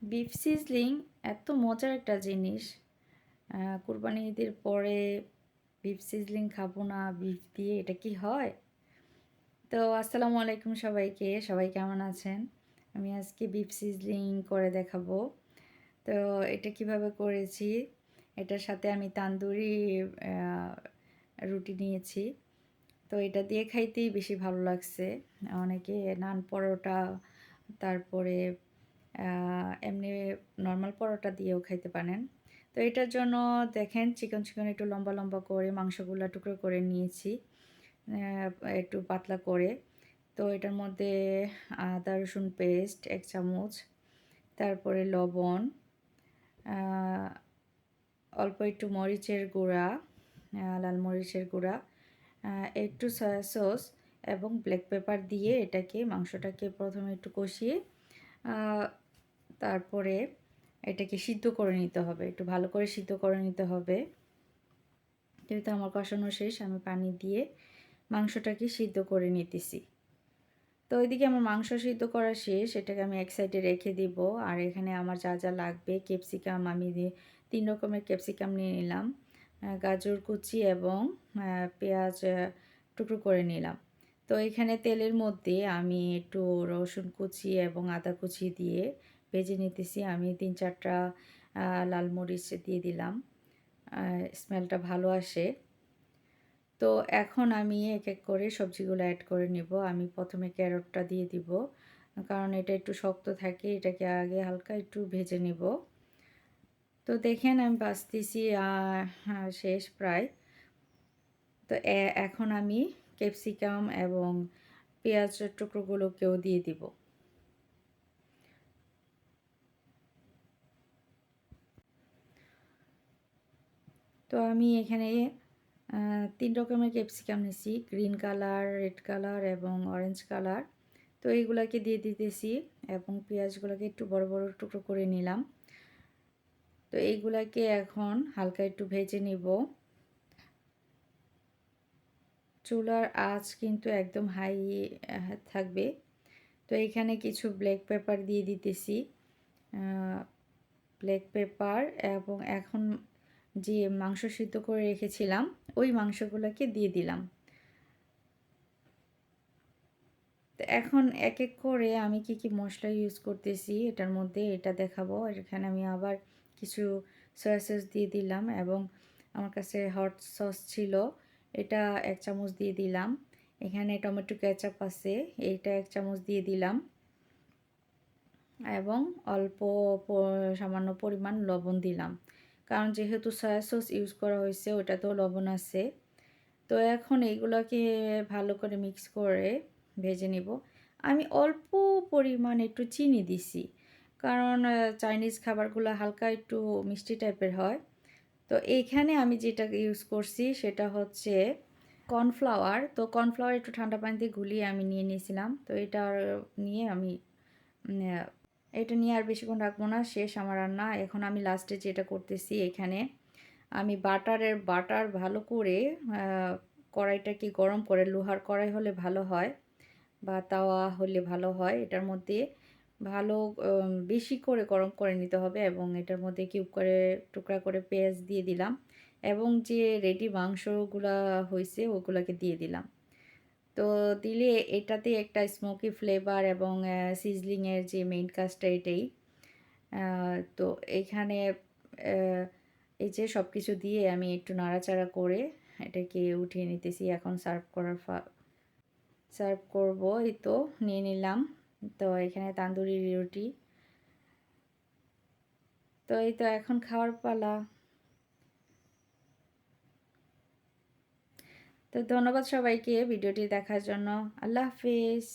Beef sizzling এত মজার একটা জিনিস। কুরবানি ঈদের পরে বিফ সিজলিং খাবো না, বিফ দিয়ে এটা কি হয়? তো আসসালামু আলাইকুম সবাইকে, সবাই কেমন আছেন? আমি আজকে বিফ সিজলিং করে দেখাবো। তো এটা কিভাবে করেছি, এটার সাথে আমি তান্দুরি রুটি নিয়েছি। তো এটা দিয়ে খাইতেই বেশি ভালো লাগছে। অনেকে নান পরোটা, তারপরে এমনি নর্মাল পরোটা দিয়েও খাইতে পারেন। তো এটার জন্য দেখেন চিকন চিকন একটু লম্বা লম্বা করে মাংসগুলো টুকরো করে নিয়েছি, একটু পাতলা করে। তো এটার মধ্যে আদা রসুন পেস্ট 1 চামচ, তারপরে লবণ, অল্প একটু মরিচের গুঁড়া, লাল মরিচের গুঁড়া, একটু সয়া সস এবং ব্ল্যাক পেপার দিয়ে এটাকে মাংসটাকে প্রথমে একটু কষিয়ে তারপরে এটাকে সিদ্ধ করে নিতে হবে, একটু ভালো করে সিদ্ধ করে নিতে হবে। যেহেতু আমার কষানো শেষ, আমি পানি দিয়ে মাংসটাকে সিদ্ধ করে নিতেছি। তো ওইদিকে আমার মাংস সিদ্ধ করা শেষ, এটাকে আমি এক সাইডে রেখে দিব। আর এখানে আমার যা যা লাগবে, ক্যাপসিকাম আমি 3 রকমের ক্যাপসিকাম নিয়ে নিলাম, গাজর কুচি এবং পেঁয়াজ টুকরো করে নিলাম। তো এখানে তেলের মধ্যে আমি একটু রসুন কুচি এবং আদা কুচি দিয়ে ভেজে নিতেছি। আমি 3-4টা লাল মরিচ দিয়ে দিলাম, স্মেলটা ভালো আসে। তো এখন আমি এক এক করে সবজিগুলো অ্যাড করে নিব। আমি প্রথমে ক্যারটটা দিয়ে দিব, কারণ এটা একটু শক্ত থাকে, এটাকে আগে হালকা একটু ভেজে নিব। তো দেখেন আমি ভাজতেছি, শেষ প্রায়। তো এখন আমি ক্যাপসিকাম এবং পেঁয়াজের টুকরোগুলোকেও দিয়ে দিব। তো আমি এখানে 3 রকমের ক্যাপসিকাম নিছি, গ্রিন কালার, রেড কালার এবং অরেঞ্জ কালার। তো এইগুলাকে দিয়ে দিতেছি এবং পেঁয়াজগুলোকে একটু বড় বড় টুকরো করে নিলাম। তো এইগুলাকে এখন হালকা একটু ভেজে নিব। চুলার আঁচ কিন্তু একদম হাই থাকবে। তো এখানে কিছু ব্ল্যাক পেপার দিয়ে দিতেছি, ব্ল্যাক পেপার, এবং এখন যে মাংস সিদ্ধ করে রেখেছিলাম ওই মাংসগুলোকে দিয়ে দিলাম। তো এখন এক এক করে আমি কি কি মশলা ইউজ করতেছি এটার মধ্যে এটা দেখাবো। এখানে আমি আবার কিছু সয়া সস দিয়ে দিলাম এবং আমার কাছে হট সস ছিল, এটা 1 চামচ দিয়ে দিলাম। এখানে টমেটো কেচাপ আছে, এইটা 1 চামচ দিয়ে দিলাম এবং অল্প সামান্য পরিমাণ লবণ দিলাম, কারণ যেহেতু সয়া সস ইউজ করা হয়েছে ওটাতেও লবণ আছে। তো এখন এইগুলোকে ভালো করে মিক্স করে ভেজে নিব। আমি অল্প পরিমাণ একটু চিনি দিছি, কারণ চাইনিজ খাবারগুলো হালকা একটু মিষ্টি টাইপের হয়। তো এইখানে আমি যেটা ইউজ করছি সেটা হচ্ছে কর্নফ্লাওয়ার। তো কর্নফ্লাওয়ার একটু ঠান্ডা পানিতে গুলিয়ে আমি নিয়ে নিয়েছিলাম। তো এটা নিয়ে আমি এটা নিয়ে আর বেশিক্ষণ রাখবো না, শেষ আমার রান্না। এখন আমি লাস্টে যেটা করতেছি, এখানে আমি বাটার ভালো করে কড়াইটাকে গরম করে, লোহার কড়াই হলে ভালো হয় বা তাওয়া হলে ভালো হয়, এটার মধ্যে ভালো বেশি করে গরম করে নিতে হবে এবং এটার মধ্যে কিউব করে টুকরা করে পেঁয়াজ দিয়ে দিলাম এবং যে রেডি মাংসগুলা হয়েছে ওগুলাকে দিয়ে দিলাম। তো দিলে এটাতে একটা স্মোকি ফ্লেভার এবং সিজলিংয়ের যে মেইন কাজটা এটাই। তো এইখানে এই যে সব কিছু দিয়ে আমি একটু নাড়াচাড়া করে এটাকে উঠিয়ে নিতেছি। এখন সার্ভ করব। এই তো নিয়ে নিলাম। তো এখানে তান্দুরি রুটি। তো এই তো এখন খাওয়ার পালা। তো ধন্যবাদ সবাইকে ভিডিওটি দেখার জন্য। আল্লাহ হাফিজ।